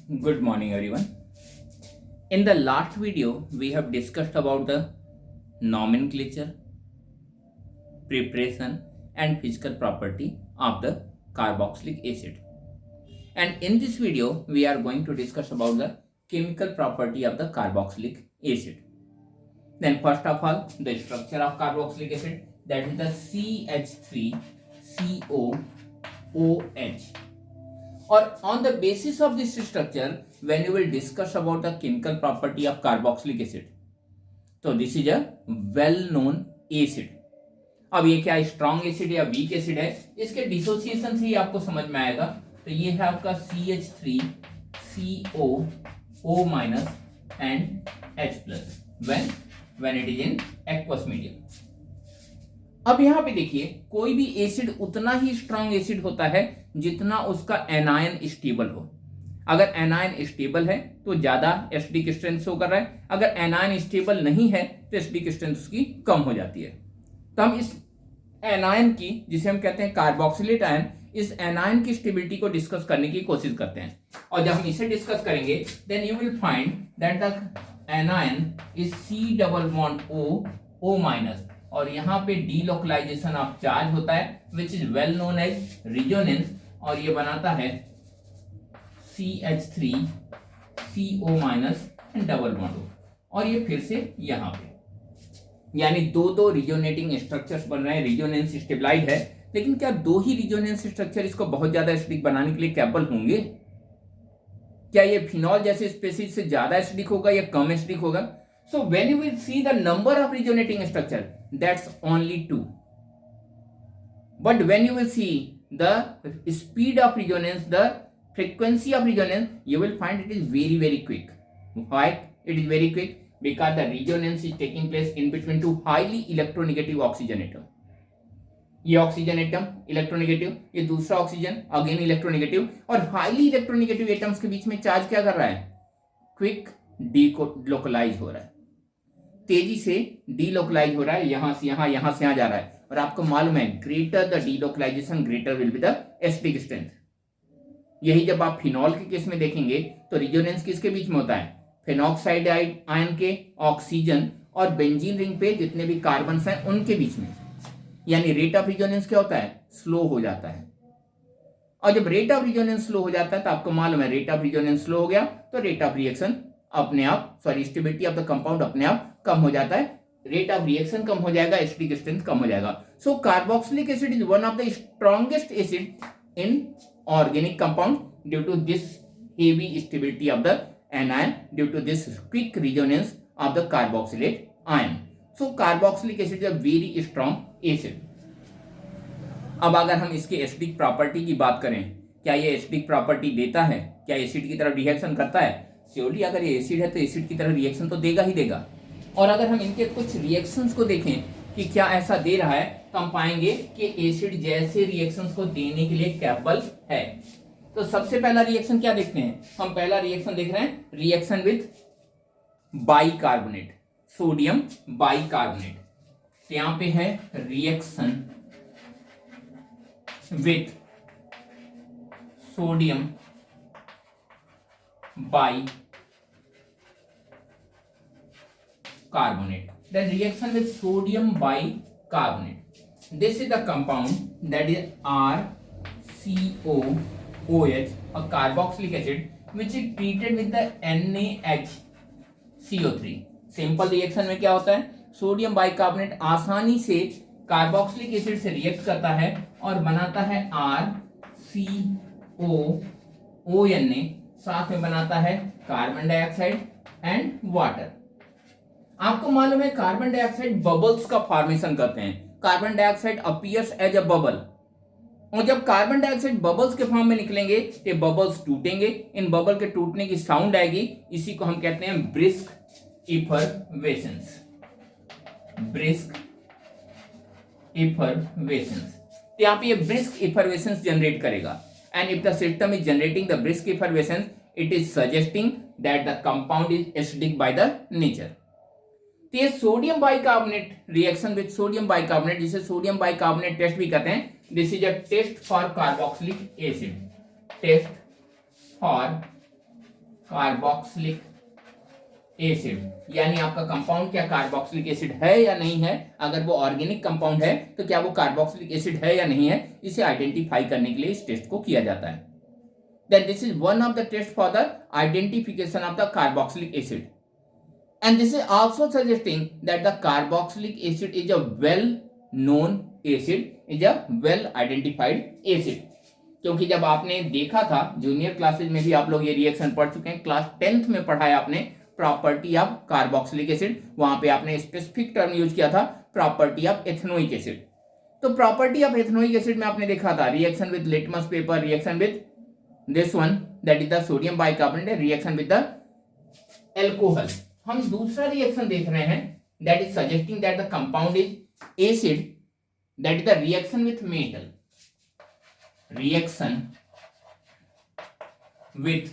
Good morning, everyone. In the last video, we have discussed about the nomenclature, preparation, and physical property of the carboxylic acid. And in this video, we are going to discuss about the chemical property of the carboxylic acid. Then, first of all, the structure of carboxylic acid, that is the CH3COOH. Or on the basis of this structure, when you will discuss about the chemical property of carboxylic acid, तो this is a well known acid. अब ये क्या strong acid या weak acid है, इसके dissociation से ही आपको समझ में आएगा. तो ये है आपका CH3COO minus and H plus when it is in aqueous medium. अब यहां पे देखिए, कोई भी एसिड उतना ही स्ट्रॉन्ग एसिड होता है जितना उसका एनायन स्टेबल हो. अगर एनायन स्टेबल है तो ज्यादा एसिडिक स्ट्रेंथ शो कर रहा है, अगर एनायन स्टेबल नहीं है तो एसिडिक स्ट्रेंथ उसकी कम हो जाती है. तो हम इस एनायन की, जिसे हम कहते हैं कार्बोक्सिलेट आयन, इस एनायन की स्टेबिलिटी को डिस्कस करने की कोशिश करते हैं. और जब हम इसे डिस्कस करेंगे, then you will find that the anion is C+O minus, और यहाँ पे डीलोकलाइजेशन ऑफ चार्ज होता है which is well known as resonance, और ये बनाता है CH3CO minus and double bond O, और ये फिर से यहाँ पे, यानी दो रिजोनेटिंग स्ट्रक्चर्स बन रहे हैं. रिजोनेंस स्टेबलाइज है, लेकिन क्या दो ही रिजोनेंस स्ट्रक्चर इसको बहुत ज्यादा एसिडिक बनाने के लिए कैपेबल होंगे? क्या ये फिनॉल जैसे स्पीशीज से ज्यादा एसिडिक होगा या कम एसिडिक होगा? So when you will see the number of resonating structure, that's only 2. But when you will see the speed of resonance, the frequency of resonance, you will find it is very, very quick. Why it is very quick? Because the resonance is taking place in between two highly electronegative oxygen atom. ये oxygen atom electronegative, ये दूसरा oxygen again electronegative, और highly electronegative atoms के बीच में charge क्या कर रहा है? क्विक डीलोकलाइज हो रहा है, तेजी से डीलोकलाइज हो रहा है. यहां से यहां, यहां से यहां जा रहा है. और आपको मालूम है, greater the delocalisation greater will be the acidic strength. यही जब आप फिनॉल के केस में देखेंगे तो रिजोनेंस किसके बीच में होता है? फेनॉक्साइड आयन के ऑक्सीजन और बेंजीन रिंग पे जितने भी कार्बन हैं उनके बीच में. यानी रेट ऑफ रिजोनेंस क्या होता है? स्लो हो जाता है. और जब रेट ऑफ रिजोनेंस स्लो हो जाता है तो आपको मालूम है, रेट ऑफ रिजोनेंस स्लो हो गया तो रेट ऑफ रिएक्शन अपने आप, sorry, stability of the compound अपने आप कम हो जाता है, रेट ऑफ रिएक्शन कम हो जाएगा, एसिडिक स्ट्रेंथ कम हो जाएगा. So carboxylic acid is one of the strongest acid in organic compound due to this heavy stability of the anion, due to this quick resonance of the carboxylate ion. So carboxylic acid is a very strong acid. अब अगर हम इसके acidic property की बात करें, क्या ये acidic property देता है? क्या एसिड की तरह रिएक्शन करता है? श्योरली अगर ये एसिड है तो एसिड की तरह रिएक्शन तो देगा ही देगा. और अगर हम इनके कुछ रिएक्शंस को देखें कि क्या ऐसा दे रहा है, तो हम पाएंगे कि एसिड जैसे रिएक्शंस को देने के लिए कैपेबल है. तो सबसे पहला रिएक्शन क्या देखते हैं? हम पहला रिएक्शन देख रहे हैं, reaction with bicarbonate, sodium bicarbonate. तो यहां पे है reaction with sodium bicarbonate. The reaction with sodium bicarbonate. This is the compound that is RCOOH, a carboxylic acid, which is treated with the NaHCO3. Simple reaction में क्या होता है? Sodium bicarbonate आसानी से कार्बोक्सिलिक एसिड से react करता है और बनाता है RCOONA, साथ में बनाता है कार्बन डाइऑक्साइड एंड वाटर. आपको मालूम है, कार्बन डाइऑक्साइड बबल्स का फॉर्मेशन करते हैं. Carbon dioxide appears as a bubble, और जब कार्बन डाइऑक्साइड बबल्स के फॉर्म में निकलेंगे तो बबल्स टूटेंगे. इन बबल के टूटने की साउंड आएगी, इसी को हम कहते हैं ब्रिस्क इफरवेसेंस. Brisk effervescence. तो यहाँ पे ये ब्रिस्क इफरवेसेंस जनरेट करेगा. And if the system is generating the brisk effervescence, it is suggesting that the compound is acidic by the nature. तो ये sodium bicarbonate reaction with sodium bicarbonate, जिसे sodium bicarbonate test भी कहते हैं, this is a test for carboxylic acid. Test for carboxylic acid, यानी आपका compound क्या carboxylic acid है या नहीं है। अगर वो ऑर्गेनिक कंपाउंड है तो क्या वो कार्बोक्सिलिक एसिड है या नहीं है, इसे आइडेंटिफाई करने के लिए इस टेस्ट को किया जाता है। Then this is one of the test for the identification of the carboxylic acid, and this is also suggesting that the carboxylic acid is a well known acid, is a well identified acid. क्योंकि जब आपने देखा था junior classes में भी आप लोग ये रिएक्शन पढ़ चुके हैं, क्लास 10th में पढ़ा है आपने प्रॉपर्टी ऑफ कार्बोक्सिलिक एसिड, वहां पे आपने स्पेसिफिक टर्म यूज किया था प्रॉपर्टी ऑफ एथेनोइक एसिड। तो प्रॉपर्टी ऑफ एथेनोइक एसिड में आपने देखा था reaction with litmus paper, reaction with this one that is the sodium bicarbonate, reaction with the alcohol. हम दूसरा रिएक्शन देख रहे हैं that is suggesting that the compound is acid, that is the reaction with metal, reaction with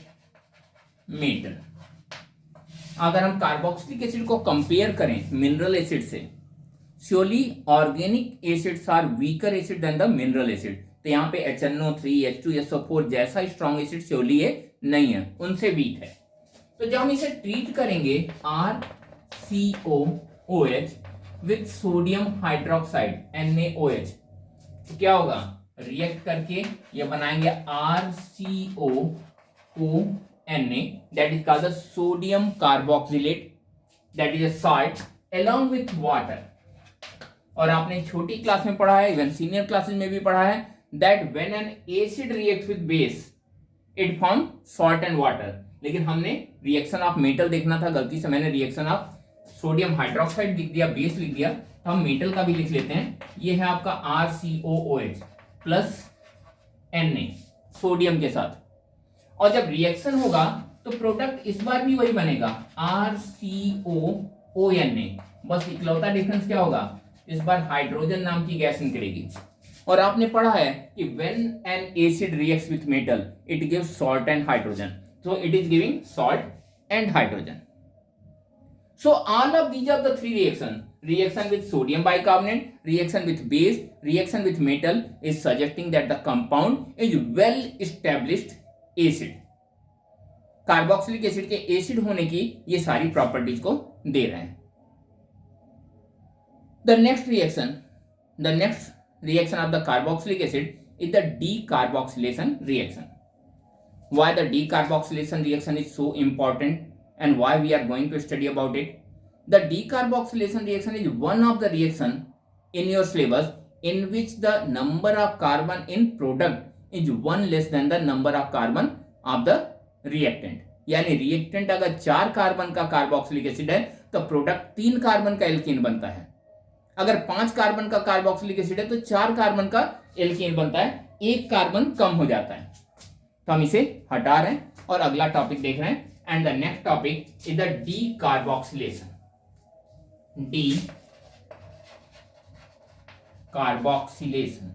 metal. अगर हम carboxylic acid को compare करें mineral acid से, surely organic acids are weaker acid than the mineral acid. तो यहाँ पे HNO3, H2SO4 जैसा strong acid surely ये नहीं है, उनसे वीक है। तो जब हम इसे ट्रीट करेंगे RCOOH with sodium hydroxide NaOH, तो क्या होगा, रिएक्ट करके ये बनाएंगे RCOONA, that is called the sodium carboxylate, that is a salt along with water। और आपने छोटी क्लास में पढ़ा है, इवन सीनियर क्लासेस में भी पढ़ा है, that when an acid reacts with base it form salt and water। लेकिन हमने रिएक्शन ऑफ मेटल देखना था, गलती से मैंने रिएक्शन ऑफ सोडियम हाइड्रोक्साइड लिख दिया, बेस लिख दिया, तो हम मेटल का भी लिख लेते हैं। ये है आपका RCOOH प्लस Na सोडियम के साथ, और जब रिएक्शन होगा तो प्रोडक्ट इस बार भी वही बनेगा RCOONA, बस इकलौता डिफरेंस क्या होगा, इस बार हाइड्रोजन नाम की गैस निकलेगी। और आपने पढ़ा है कि when an acid reacts with metal it gives salt and hydrogen, so it is giving salt and hydrogen. So all of these are the three reactions, reaction with sodium bicarbonate, reaction with base, reaction with metal, is suggesting that the compound is well established acid। Carboxylic acid के acid होने की ये सारी properties को दे रहे हैं। The next reaction of the carboxylic acid is the decarboxylation reaction। Why the decarboxylation reaction is so important and why we are going to study about it? The decarboxylation reaction is one of the reaction in your syllabus in which the number of carbon in product is one less than the number of carbon of the reactant। यानी reactant अगर 4 carbon का carboxylic acid है तो product 3 carbon का alkene बनता है। अगर 5 carbon का कार्बोक्सिलिक एसिड है तो 4 कार्बन का एल्कीन बनता है, 1 कार्बन कम हो जाता है। तो हम इसे हटा रहे हैं और अगला टॉपिक देख रहे हैं, and the next topic is the decarboxylation. Decarboxylation,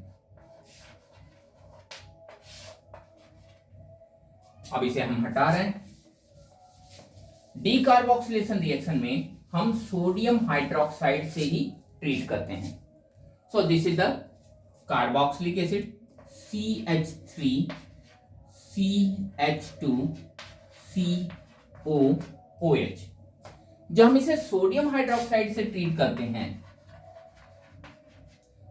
अब इसे हम हटा रहे हैं। डीकार्बोक्सिलेशन रिएक्शन में हम सोडियम हाइड्रोक्साइड से ही ट्रीट करते हैं। So this is the carboxylic acid CH3CH2COOH। जब हम इसे सोडियम हाइड्रोक्साइड से ट्रीट करते हैं,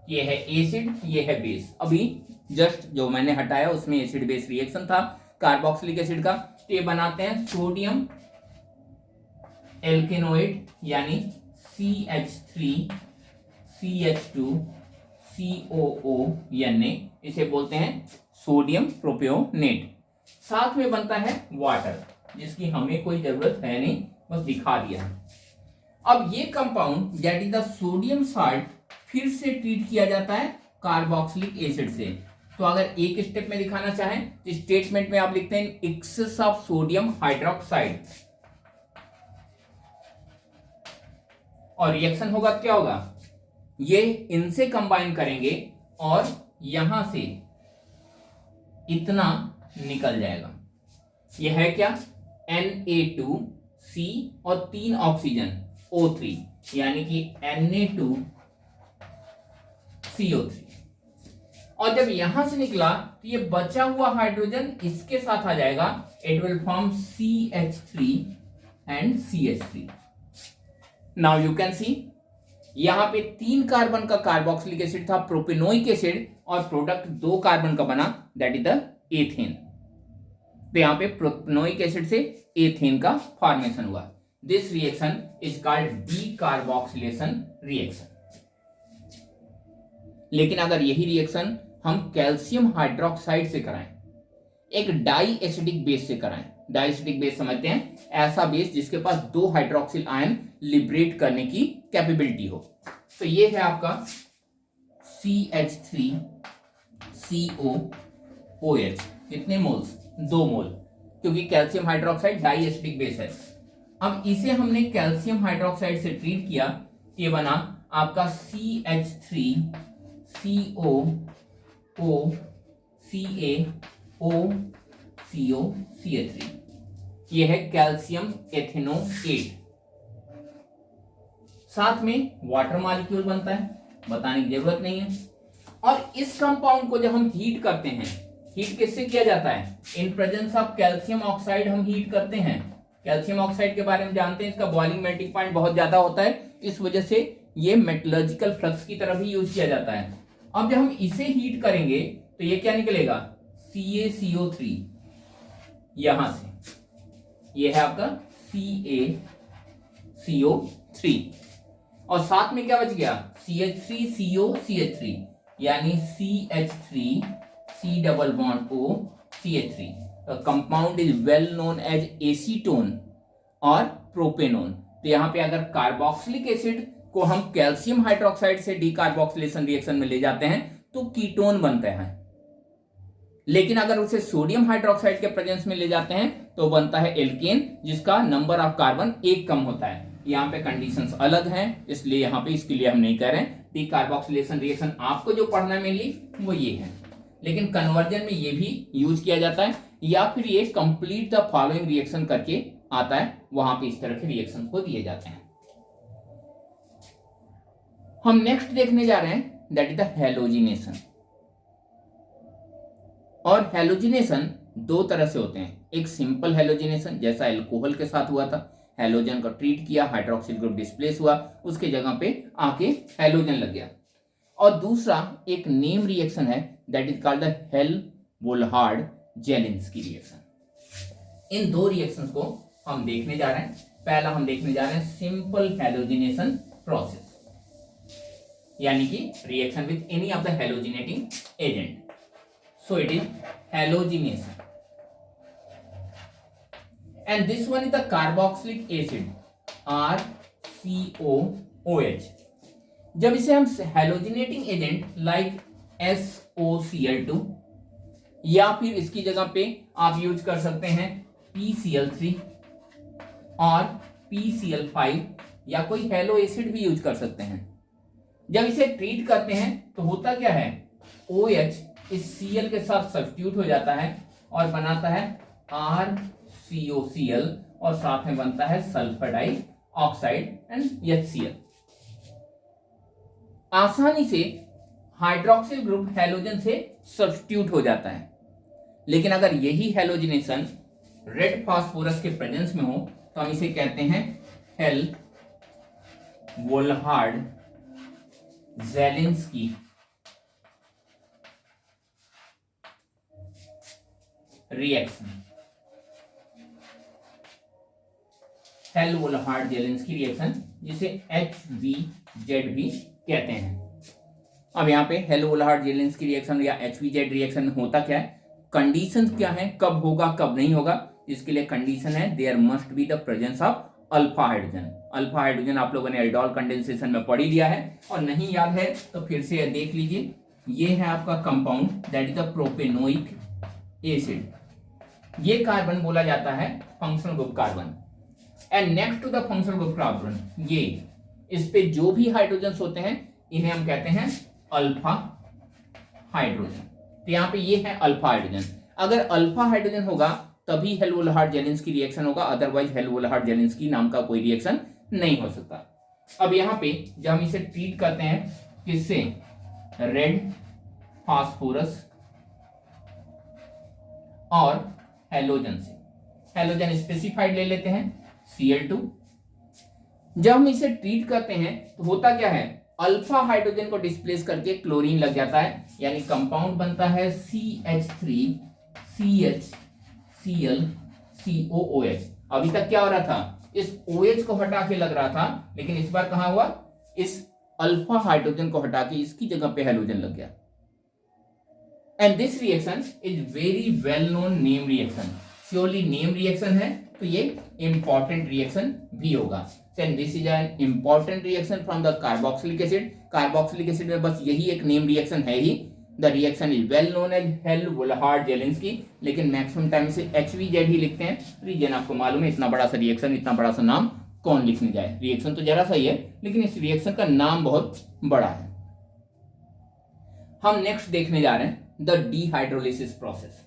ये है एसिड, ये है बेस। अभी जस्ट जो मैंने हटाया उसमें एसिड बेस रिएक्शन था कार्बोक्सिलिक एसिड का, तो ये बनाते हैं सोडियम एल्केनोइड यानी CH3CH2COONA, इसे बोलते हैं सोडियम प्रोपियोनेट। साथ में बनता है वाटर, जिसकी हमें कोई जरूरत है नहीं, बस दिखा दिया। अब ये compound that is the sodium salt फिर से ट्रीट किया जाता है कार्बोक्सिलिक एसिड से। तो अगर एक स्टेप में दिखाना चाहें तो स्टेटमेंट में आप लिखते हैं एक्सेस ऑफ सोडियम हाइड्रोक्साइड, और रिएक्शन होगा क्या होगा, ये इनसे कंबाइन करेंगे और यहां से इतना निकल जाएगा। ये है क्या, Na2C और 3 ऑक्सीजन O3, यानी कि Na2CO3। और जब यहां से निकला तो ये बचा हुआ हाइड्रोजन इसके साथ आ जाएगा, it will form CH3 and CH3. Now you can see यहां पे 3 कार्बन का कार्बोक्सिलिक एसिड था, प्रोपेनोइक एसिड, और प्रोडक्ट 2 कार्बन का बना, दैट इज द एथेन. तो यहां पे प्रोपेनोइक एसिड से एथेन का फॉर्मेशन हुआ. This reaction is called decarboxylation reaction. लेकिन अगर यही रिएक्शन हम कैल्शियम हाइड्रोक्साइड से कराएं, एक डाई एसिडिक बेस से कराएं, डाई एसिडिक बेस समझते हैं, ऐसा बेस जिसके पास 2 हाइड्रोक्सिल आयन लिबरेट करने की कैपेबिलिटी हो. तो ये है आपका CH3COOH. कितने मोल्स? 2 मोल, क्योंकि calcium hydroxide diacidic base है. अब इसे हमने कैल्शियम हाइड्रोक्साइड से ट्रीट किया, ये बना आपका CH3COOCaOCO3. ये है कैल्शियम एथेनोएट. साथ में वाटर मॉलिक्यूल बनता है, बताने की जरूरत नहीं है. और इस कंपाउंड को जब हम हीट करते हैं, हीट किससे किया जाता है? In presence of calcium oxide हम हीट करते हैं. कैल्शियम ऑक्साइड के बारे में जानते हैं, इसका बॉइलिंग मेल्टिंग पॉइंट बहुत ज्यादा होता है, इस वजह से ये मेटलर्जिकल फ्लक्स की तरह भी यूज किया जाता है. अब जब हम इसे हीट करेंगे तो ये क्या निकलेगा? CaCO3. यहां से ये है आपका CaCO3, और साथ में क्या बच गया? CH3COCH3, यानी CH3C double bond O CH3. Compound is well known as acetone और प्रोपेनोन. तो यहां पे अगर कार्बोक्सिलिक एसिड को हम कैल्शियम हाइड्रोक्साइड से डीकार्बोक्सिलेशन रिएक्शन में ले जाते हैं तो कीटोन बनते हैं. लेकिन अगर उसे सोडियम हाइड्रोक्साइड के प्रेजेंस में ले जाते हैं तो बनता है एल्केन, जिसका नंबर ऑफ कार्बन 1 कम होता है. यहाँ पे कंडीशंस अलग हैं, इसलिए यहाँ पे इसके लिए हम नहीं कह रहे हैं. डीकार्बोक्सिलेशन रिएक्शन आपको जो पढ़ना है मेनली वो ये है, लेकिन कन्वर्जन में ये भी यूज किया जाता है, या फिर ये कंप्लीट द फॉलोइंग रिएक्शन करके आता है, वहां पे इस तरह के रिएक्शन को दिए जाते हैं. हम नेक्स्ट देखने जा रहे हैं, दैट इज द हैलोजिनेशन. और हैलोजिनेशन 2 तरह से होते हैं. एक सिंपल हैलोजिनेशन, जैसा एल्कोहल के साथ हुआ था, हैलोजन को ट्रीट किया, हाइड्रोक्सिल ग्रुप डिस्प्लेस हुआ, उसके जगह पे आके हैलोजन लग गया. और दूसरा एक नेम रिएक्शन है, that is called the Hell Volhard Zelinsky reaction. इन 2 रिएक्शंस को हम देखने जा रहे हैं. पहला हम देखने जा रहे हैं सिंपल हैलोजिनेशन प्रोसेस, यानी कि reaction with any of the halogenating agent. So it is halogenation. And this one is the carboxylic acid RCOOH. जब इसे हम हैलोजिनेटिंग एजेंट लाइक SOCl2, या फिर इसकी जगह पे आप यूज कर सकते हैं PCl3 और PCl5, या कोई हैलो एसिड भी यूज कर सकते हैं. जब इसे ट्रीट करते हैं तो होता क्या है? OH इस Cl के साथ सब्स्टिट्यूट हो जाता है और बनाता है RCOCl, और साथ में बनता है सल्फर डाइऑक्साइड एंड HCl. आसानी से हाइड्रोक्सिल ग्रुप हैलोजन से सब्स्टिट्यूट हो जाता है. लेकिन अगर यही हैलोजिनेशन रेड फास्फोरस के प्रेजेंस में हो तो हम इसे कहते हैं हेल-वोल्हार्ड-जेलिंस्की रिएक्शन. हेल-वोल्हार्ड-जेलिंस्की रिएक्शन, जिसे HVZ भी कहते हैं. अब यहाँ पे हेल-वोल्हार्ड-जेलिंस्की रिएक्शन या HVZ रिएक्शन होता क्या है, कंडीशन क्या है, कब होगा कब नहीं होगा? इसके लिए कंडीशन है there must be the presence of alpha hydrogen. Alpha hydrogen आप लोगों ने एल्डोल कंडेंसेशन में पढ़ ही लिया है, और नहीं याद है तो फिर से देख लीजिए. ये है आपका compound, that is the propanoic acid. ये कार्बन बोला जाता है functional group carbon. And next to the functional group carbon, ये इस पे जो भी हाइड्रोजन होते हैं इन्हें हम कहते हैं अल्फा हाइड्रोजन. तो यहाँ पे ये है अल्फा हाइड्रोजन. अगर अल्फा हाइड्रोजन होगा तभी हेल-वोल्हार्ड-जेलिंस्की रिएक्शन होगा, अदरवाइज हेल-वोल्हार्ड-जेलिंस्की नाम का कोई रिएक्शन नहीं हो सकता. अब यहाँ पे जब हम इसे ट्रीट करते हैं किससे? रेड फास्फोरस और हैलोजन से. हैलोजन स्पेसिफाइड ले लेते हैं Cl2। जब हम इसे ट्रीट करते हैं तो होता क्या है, अल्फा हाइड्रोजन को डिस्प्लेस करके क्लोरीन लग जाता है, यानी कंपाउंड बनता है CH3CHClCOOH। अभी तक क्या हो रहा था, इस OH को हटा के लग रहा था, लेकिन इस बार कहां हुआ, इस अल्फा हाइड्रोजन को हटा के इसकी जगह पे हैलोजन लग गया। And this reaction is very well known name reaction. Surely name reaction है तो ये इंपॉर्टेंट रिएक्शन भी होगा। Then this is an important reaction from the carboxylic acid. Carboxylic acid में बस यही एक नेम रिएक्शन है ही। The reaction is well known as Hell-Wohlhard-Jelinski, लेकिन मैक्सिमम टाइम इसे HVZ ही लिखते हैं। रीजन आपको मालूम है, इतना बड़ा सा रिएक्शन, इतना बड़ा सा नाम कौन लिखने जाए। रिएक्शन तो जरा सा ही है, लेकिन इस रिएक्शन का नाम बहुत बड़ा है। हम नेक्स्ट देखने जा रहे हैं the dehydrolysis process,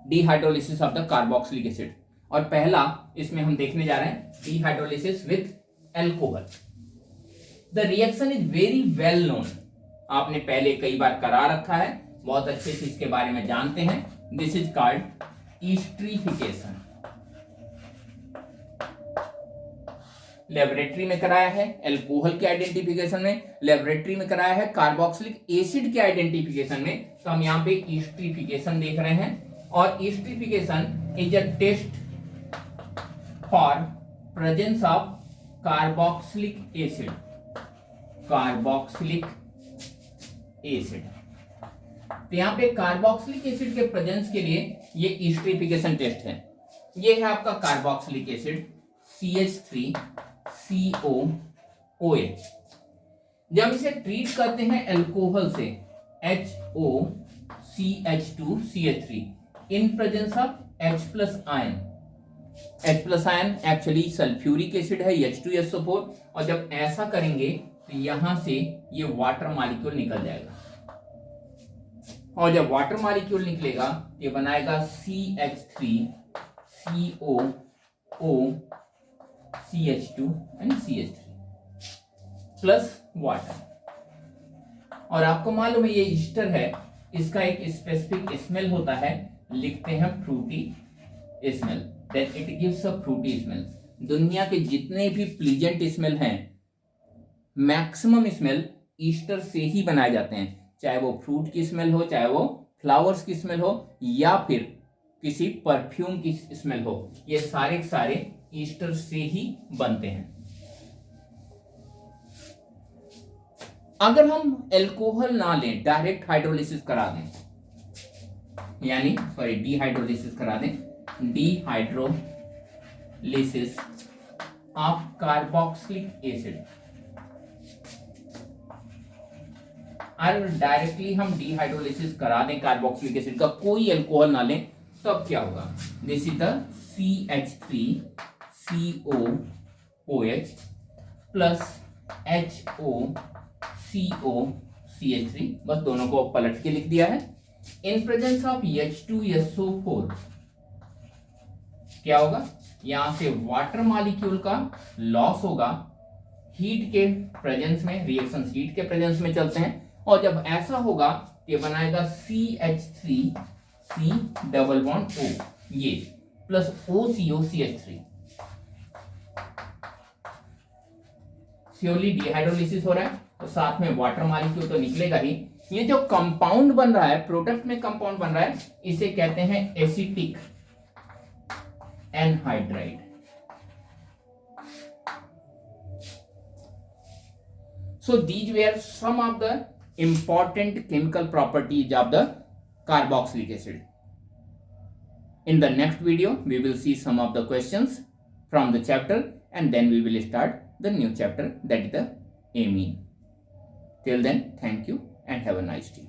dehydrolysis of the carboxylic acid. और पहला इसमें हम देखने जा रहे हैं dehydrolysis with alcohol. The reaction is very well known, आपने पहले कई बार करा रखा है, बहुत अच्छे से इसके बारे में जानते हैं। This is called esterification. Laboratory में कराया है एल्कोहल के आइडेंटिफिकेशन में, लेबोरेटरी में कराया है कार्बोक्सिलिक एसिड के आइडेंटिफिकेशन में। तो हम यहाँ पे ईस्ट्रीफिकेशन देख रहे हैं, और esterification is a test for presence of carboxylic acid, carboxylic acid. तो यहाँ पे कार्बोक्सिलिक एसिड के प्रेजेंस के लिए ये ईस्ट्रीफिकेशन टेस्ट है। ये है आपका कार्बोक्सिलिक एसिड CH3COOH। जब इसे ट्रीट करते हैं एल्कोहल से HOCH2CH3 in presence of H+ ion. H+ ion actually sulphuric acid है H2SO4, और जब ऐसा करेंगे तो यहां से ये वाटर मॉलिक्यूल निकल जाएगा, और जब वाटर मॉलिक्यूल निकलेगा ये बनाएगा CH3COOCH2 and CH3 plus water. और आपको मालूम है ये ईस्टर है, इसका एक स्पेसिफिक स्मेल होता है, लिखते हैं Frooti smell, that it gives a Frooti smell. दुनिया के जितने भी प्लीजेंट स्मेल हैं, मैक्सिमम स्मेल ईस्टर से ही बनाए जाते हैं, चाहे वो फ्रूट की स्मेल हो, चाहे वो फ्लावर्स की स्मेल हो, या फिर किसी परफ्यूम की स्मेल हो, ये सारे के सारे ईस्टर से ही बनते हैं। अगर हम एल्कोहल ना लें, डायरेक्ट हाइड्रोलिसिस करा दें, यानी सॉरी डीहाइड्रोलिसिस करा दें, डीहाइड्रोलिसिस ऑफ कार्बोक्सिलिक एसिड, और डायरेक्टली हम डीहाइड्रोलिसिस करा दें कार्बोक्सिलिक एसिड का, कोई एल्कोहल ना लें, तब तो क्या होगा, this is the CH3COOH plus HOCOCH3, बस दोनों को पलट के लिख दिया है। इन प्रेजेंस ऑफ H2SO4 क्या होगा, यहां से वाटर मॉलिक्यूल का लॉस होगा, हीट के प्रेजेंस में, रिएक्शन हीट के प्रेजेंस में चलते हैं, और जब ऐसा होगा ये बनाएगा CH3C डबल बॉन्ड O, ये प्लस OCOCH3। श्योरली डिहाइड्रोलिसिस हो रहा है, तो साथ में वाटर मॉलिक्यूल तो निकलेगा ही। ये जो कंपाउंड बन रहा है, प्रोडक्ट में कंपाउंड बन रहा है, इसे कहते हैं acetic anhydride. So these were some of the important chemical properties of the carboxylic acid. In the next video, we will see some of the questions from the chapter, and then we will start the new chapter, that is the amine. Till then, thank you and have a nice day.